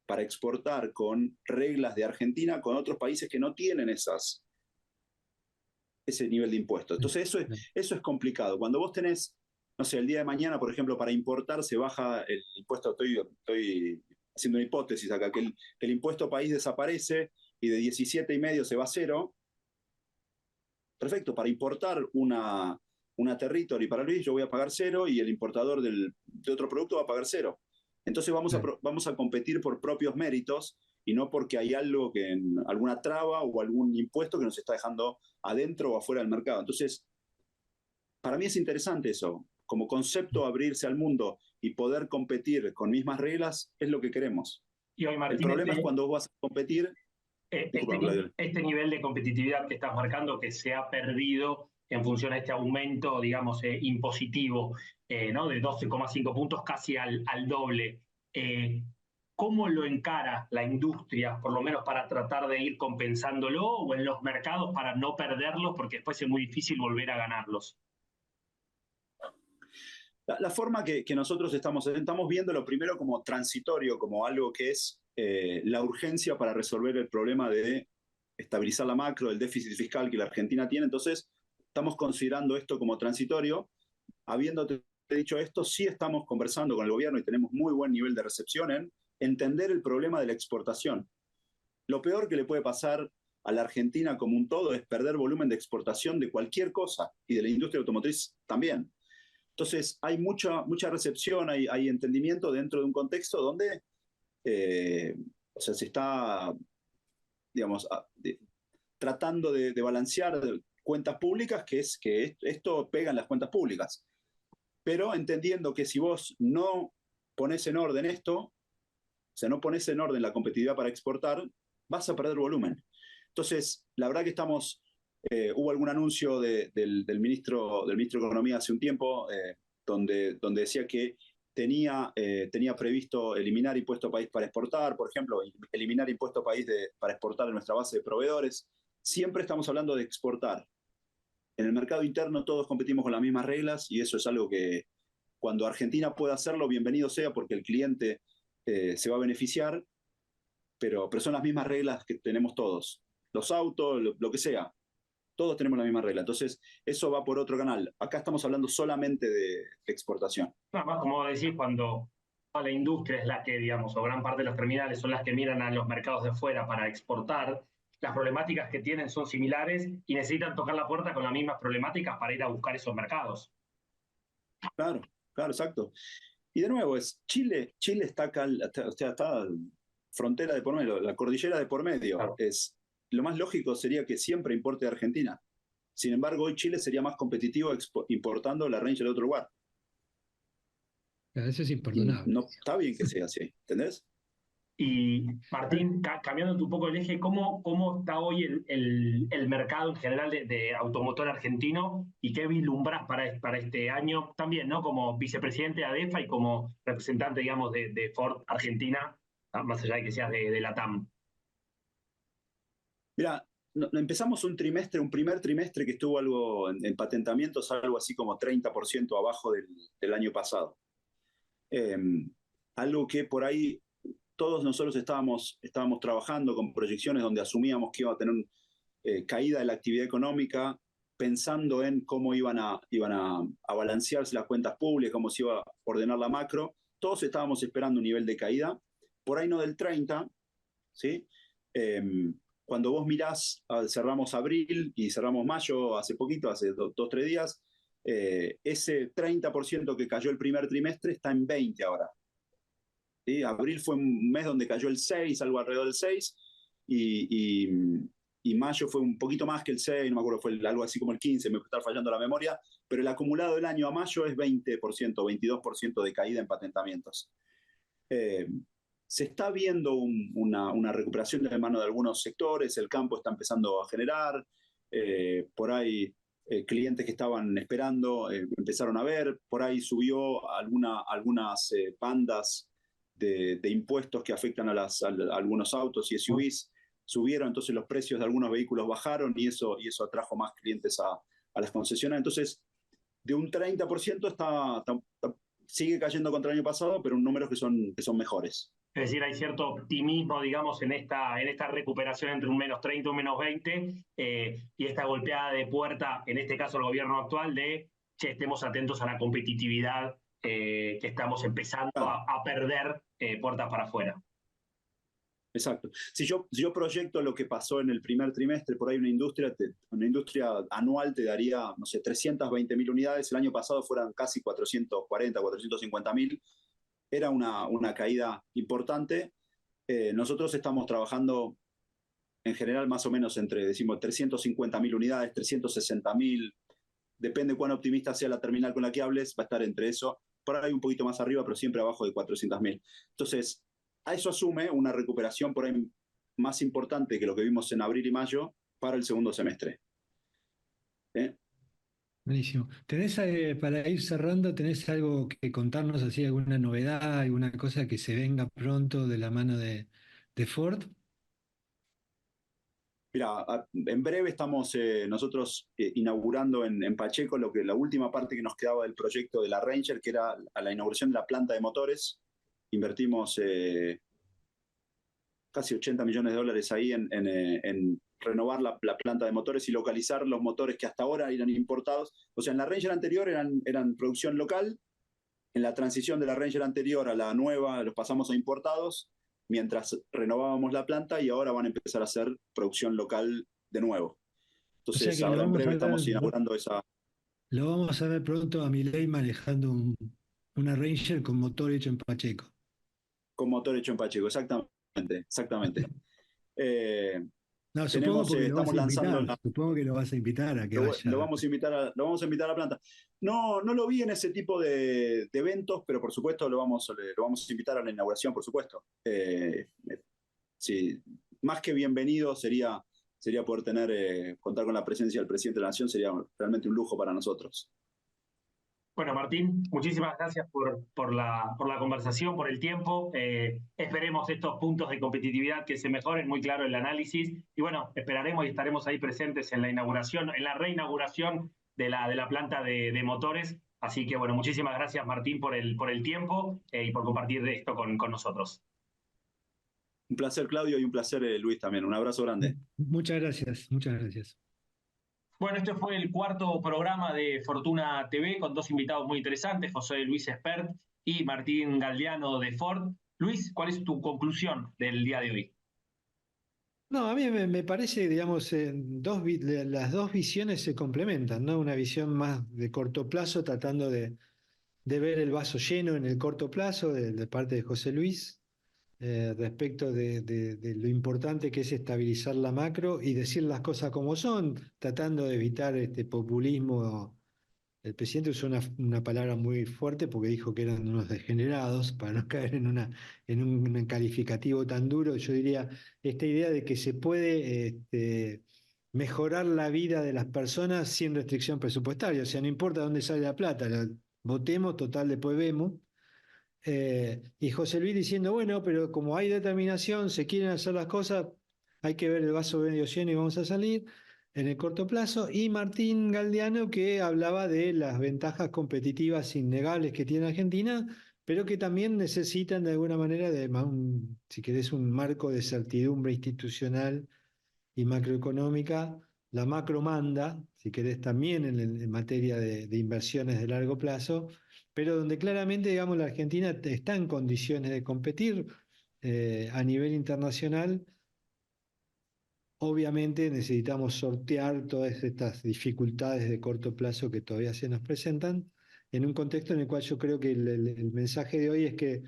S4: para exportar con reglas de Argentina con otros países que no tienen ese nivel de impuestos. Entonces eso es complicado. Cuando vos tenés, no sé, el día de mañana, por ejemplo, para importar se baja el impuesto, estoy haciendo una hipótesis acá, que el impuesto país desaparece y de 17,5 se va a cero. Perfecto, para importar una Territory para Luis yo voy a pagar cero y el importador de otro producto va a pagar cero. Entonces
S2: Claro.
S4: vamos a competir por propios méritos y no porque hay algo alguna traba o algún impuesto que nos está dejando adentro o afuera del mercado. Entonces, para mí es interesante eso. Como concepto, abrirse al mundo y poder competir con mismas reglas es lo que queremos.
S1: Y hoy,
S4: El
S1: Martín,
S4: problema es cuando vos vas a competir. Disculpa, Claudio.
S1: este nivel de competitividad que estás marcando que se ha perdido en función a este aumento, digamos, impositivo, ¿no? De 12,5 puntos casi al doble. Eh, ¿Cómo lo encara la industria, por lo menos para tratar de ir compensándolo, o en los mercados para no perderlos, porque después es muy difícil volver a ganarlos?
S4: La forma que nosotros estamos viéndolo primero como transitorio, como algo que es la urgencia para resolver el problema de estabilizar la macro, el déficit fiscal que la Argentina tiene. Entonces, estamos considerando esto como transitorio. Habiéndote dicho esto, sí estamos conversando con el gobierno y tenemos muy buen nivel de recepción en entender el problema de la exportación. Lo peor que le puede pasar a la Argentina como un todo es perder volumen de exportación de cualquier cosa y de la industria automotriz también. Entonces, hay mucha recepción, hay entendimiento dentro de un contexto donde o sea, se está, digamos, tratando de balancear cuentas públicas, que es que esto pega en las cuentas públicas. Pero entendiendo que si vos no pones en orden esto, o sea, no pones en orden la competitividad para exportar, vas a perder volumen. Entonces, la verdad que hubo algún anuncio del ministro de Economía hace un tiempo, donde decía que tenía previsto eliminar impuesto país para exportar, por ejemplo, eliminar impuesto país para exportar en nuestra base de proveedores. Siempre estamos hablando de exportar. En el mercado interno todos competimos con las mismas reglas y eso es algo que cuando Argentina pueda hacerlo, bienvenido sea porque el cliente se va a beneficiar, pero son las mismas reglas que tenemos todos. Los autos, lo que sea, todos tenemos la misma regla. Entonces, eso va por otro canal. Acá estamos hablando solamente de exportación.
S1: Nada más, como decís, cuando la industria es la que, digamos, o gran parte de los terminales son las que miran a los mercados de fuera para exportar, las problemáticas que tienen son similares y necesitan tocar la puerta con las mismas problemáticas para ir a buscar esos mercados.
S4: Claro, claro, exacto. Y de nuevo, Chile está acá, o sea, está frontera de por medio, la cordillera de por medio.
S1: Claro.
S4: Lo más lógico sería que siempre importe de Argentina. Sin embargo, hoy Chile sería más competitivo importando la Ranger de otro lugar.
S2: Eso es
S4: Y
S2: imperdonable.
S4: no está bien que sea así, ¿entendés?
S1: Y Martín, cambiando un poco el eje, ¿cómo está hoy el mercado en general de automotor argentino y qué vislumbras para este año también, ¿no? Como vicepresidente de ADEFA y como representante, digamos, de Ford Argentina, más allá de que seas de la TAM.
S4: Mira, empezamos un primer trimestre que estuvo algo en patentamientos, algo así como 30% abajo del año pasado. Eh, Algo que por ahí todos nosotros estábamos trabajando con proyecciones donde asumíamos que iba a tener caída de la actividad económica, pensando en cómo iban a balancearse las cuentas públicas, cómo se iba a ordenar la macro. Todos estábamos esperando un nivel de caída, por ahí no del 30, ¿sí? Eh, Cuando vos mirás, cerramos abril y cerramos mayo hace poquito, hace 2, 3 días, ese 30% que cayó el primer trimestre está en 20 ahora. ¿Sí? Abril fue un mes donde cayó el 6, algo alrededor del 6, y, y, y mayo fue un poquito más que el 6, no me acuerdo, fue algo así como el 15, me puede estar fallando la memoria, pero el acumulado del año a mayo es 20%, 22% de caída en patentamientos. Eh, Se está viendo una recuperación de mano de algunos sectores, el campo está empezando a generar, por ahí clientes que estaban esperando empezaron a ver, por ahí subió algunas bandas de impuestos que afectan a algunos autos y SUVs, subieron, entonces los precios de algunos vehículos bajaron y eso atrajo más clientes a las concesiones. Entonces, de un 30% sigue cayendo contra el año pasado, pero en números que son mejores.
S1: Es decir, hay cierto optimismo, digamos, en esta recuperación entre un -30 y un -20, y esta golpeada de puerta, en este caso el gobierno actual, de che, estemos atentos a la competitividad que estamos empezando
S4: Claro,
S1: a perder puertas para afuera.
S4: exacto. Si yo proyecto lo que pasó en el primer trimestre, por ahí una industria anual te daría, no sé, 320.000 unidades, el año pasado fueran casi 440, 450.000, era una caída importante. Nosotros estamos trabajando en general más o menos entre, decimos, 350.000 unidades, 360.000, depende cuán optimista sea la terminal con la que hables, va a estar entre eso, por ahí un poquito más arriba, pero siempre abajo de 400.000. Entonces, a eso asume una recuperación por ahí más importante que lo que vimos en abril y mayo para el segundo semestre. ¿Eh?
S2: Buenísimo. Para ir cerrando, tenés algo que contarnos, así, alguna novedad, alguna cosa que se venga pronto de la mano de Ford?
S4: Mira, en breve estamos nosotros inaugurando en Pacheco la última parte que nos quedaba del proyecto de la Ranger, que era a la inauguración de la planta de motores. Invertimos casi 80 millones de dólares ahí en renovar la planta de motores y localizar los motores que hasta ahora eran importados. O sea, en la Ranger anterior eran producción local, en la transición de la Ranger anterior a la nueva los pasamos a importados, mientras renovábamos la planta y ahora van a empezar a hacer producción local de nuevo.
S2: O sea
S4: Entonces,
S2: que
S4: ahora en breve estamos inaugurando esa
S2: lo vamos a ver pronto a Milei manejando una Ranger con motor hecho en Pacheco.
S4: con motor hecho en Pacheco, exactamente, exactamente. Eh,
S2: No, supongo porque lo vas
S4: Estamos
S2: a
S4: lanzando
S2: invitar, supongo que lo vas a invitar a que vaya.
S4: vamos a invitar a la planta. No, no lo vi en ese tipo de eventos, pero por supuesto lo vamos a invitar a la inauguración, por supuesto. Sí, más que bienvenido sería poder contar con la presencia del presidente de la Nación, sería realmente un lujo para nosotros.
S1: Bueno, Martín, muchísimas gracias por la conversación, por el tiempo. Esperemos estos puntos de competitividad que se mejoren, muy claro el análisis. Y bueno, esperaremos y estaremos ahí presentes en la inauguración, en la reinauguración de la planta de motores. Así que bueno, muchísimas gracias, Martín, por el tiempo y por compartir esto con nosotros.
S4: Un placer, Claudio, y un placer, Luis, también. Un abrazo grande.
S2: Muchas gracias, muchas gracias.
S1: Bueno, este fue el cuarto programa de Fortuna TV con dos invitados muy interesantes, José Luis Espert y Martín Galdeano de Ford. Luis, ¿cuál es tu conclusión del día de hoy?
S2: No, a mí me parece, digamos, las dos visiones se complementan, ¿no? Una visión más de corto plazo, tratando de ver el vaso lleno en el corto plazo de parte de José Luis, respecto de lo importante que es estabilizar la macro y decir las cosas como son, tratando de evitar este populismo. El presidente usó una palabra muy fuerte porque dijo que eran unos degenerados, para no caer en un calificativo tan duro. Yo diría, esta idea de que se puede mejorar la vida de las personas sin restricción presupuestaria, o sea, no importa dónde sale la plata, votemos, total, después vemos. Y José Luis diciendo, bueno, pero como hay determinación, se quieren hacer las cosas, hay que ver el vaso medio lleno y vamos a salir en el corto plazo. Y Martín Galdiano, que hablaba de las ventajas competitivas innegables que tiene Argentina, pero que también necesitan de alguna manera de, si querés, un marco de certidumbre institucional y macroeconómica. La macro manda, si querés, también en materia de inversiones de largo plazo, pero donde claramente, digamos, la Argentina está en condiciones de competir a nivel internacional. Obviamente necesitamos sortear todas estas dificultades de corto plazo que todavía se nos presentan, en un contexto en el cual yo creo que el mensaje de hoy es que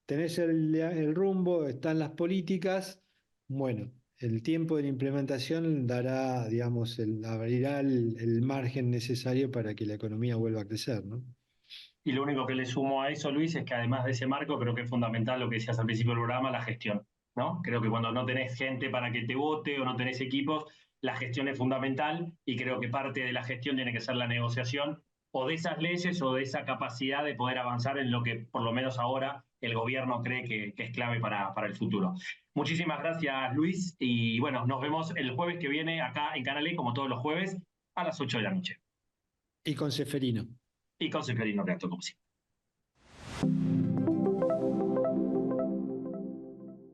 S2: tenés el rumbo, están las políticas, bueno, el tiempo de la implementación dará, digamos, abrirá el margen necesario para que la economía vuelva a crecer, ¿no?
S1: Y lo único que le sumo a eso, Luis, es que además de ese marco, creo que es fundamental lo que decías al principio del programa, la gestión, ¿no? Creo que cuando no tenés gente para que te vote o no tenés equipos, la gestión es fundamental y creo que parte de la gestión tiene que ser la negociación o de esas leyes o de esa capacidad de poder avanzar en lo que por lo menos ahora el gobierno cree que es clave para el futuro. Muchísimas gracias, Luis, y bueno, nos vemos el jueves que viene acá en Canal E, como todos los jueves, a las 8 de la noche.
S2: Y con Seferino.
S1: Y con Seferino Reacto, como siempre.